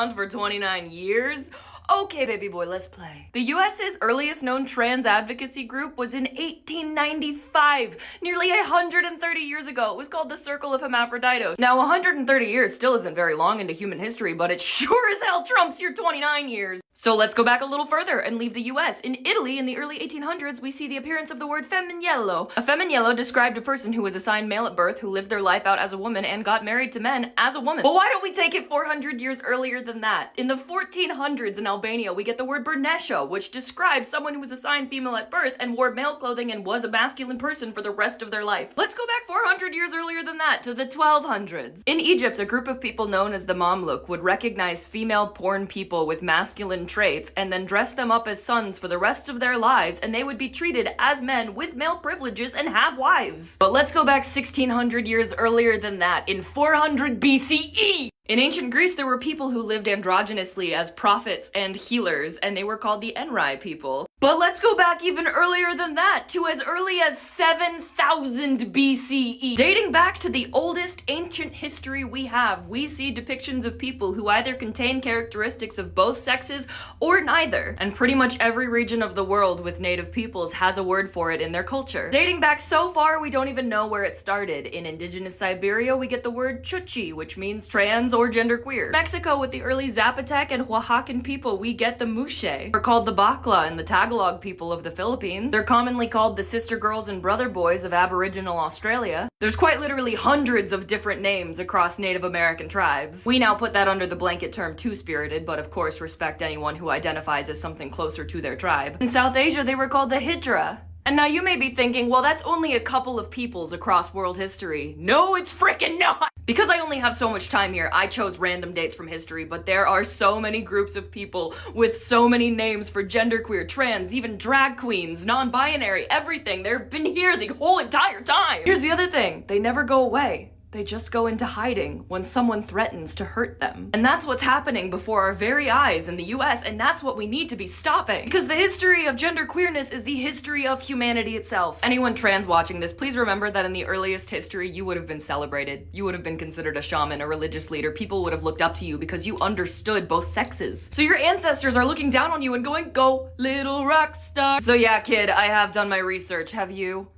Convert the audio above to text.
around for 29 years? Okay, baby boy, let's play. The US's earliest known trans advocacy group was in 1895, nearly 130 years ago. It was called the Circle of Hermaphroditos. Now, 130 years still isn't very long into human history, but it sure as hell trumps your 29 years. So let's go back a little further and leave the US. In Italy, in the early 1800s, we see the appearance of the word femminillo. A femminillo described a person who was assigned male at birth, who lived their life out as a woman and got married to men as a woman. But why don't we take it 400 years earlier than that? In the 1400s in Albania, we get the word bernesho, which describes someone who was assigned female at birth and wore male clothing and was a masculine person for the rest of their life. Let's go back 400 years earlier than that, to the 1200s. In Egypt, a group of people known as the Mamluk would recognize female porn people with masculine traits and then dress them up as sons for the rest of their lives, and they would be treated as men with male privileges and have wives. But let's go back 1600 years earlier than that, in 400 BCE! In ancient Greece, there were people who lived androgynously as prophets and healers, and they were called the Enrai people. But let's go back even earlier than that, to as early as 7000 BCE. Dating back to the oldest ancient history we have, we see depictions of people who either contain characteristics of both sexes or neither. And pretty much every region of the world with native peoples has a word for it in their culture. Dating back so far, we don't even know where it started. In indigenous Siberia, we get the word chuchi, which means trans or genderqueer. Mexico, with the early Zapotec and Oaxacan people, we get the muxe. They're called the Bakla and the Tagalog people of the Philippines. They're commonly called the sister girls and brother boys of Aboriginal Australia. There's quite literally hundreds of different names across Native American tribes. We now put that under the blanket term two-spirited, but of course respect anyone who identifies as something closer to their tribe. In South Asia, they were called the Hijra. And now you may be thinking, well, that's only a couple of peoples across world history. No, it's frickin' not! Because I only have so much time here, I chose random dates from history, but there are so many groups of people with so many names for genderqueer, trans, even drag queens, non-binary, everything. They've been here the whole entire time! Here's the other thing, they never go away. They just go into hiding when someone threatens to hurt them. And that's what's happening before our very eyes in the US, and that's what we need to be stopping. Because the history of genderqueerness is the history of humanity itself. Anyone trans watching this, please remember that in the earliest history, you would have been celebrated. You would have been considered a shaman, a religious leader. People would have looked up to you because you understood both sexes. So your ancestors are looking down on you and going, "Go, little rock star." So yeah, kid, I have done my research. Have you?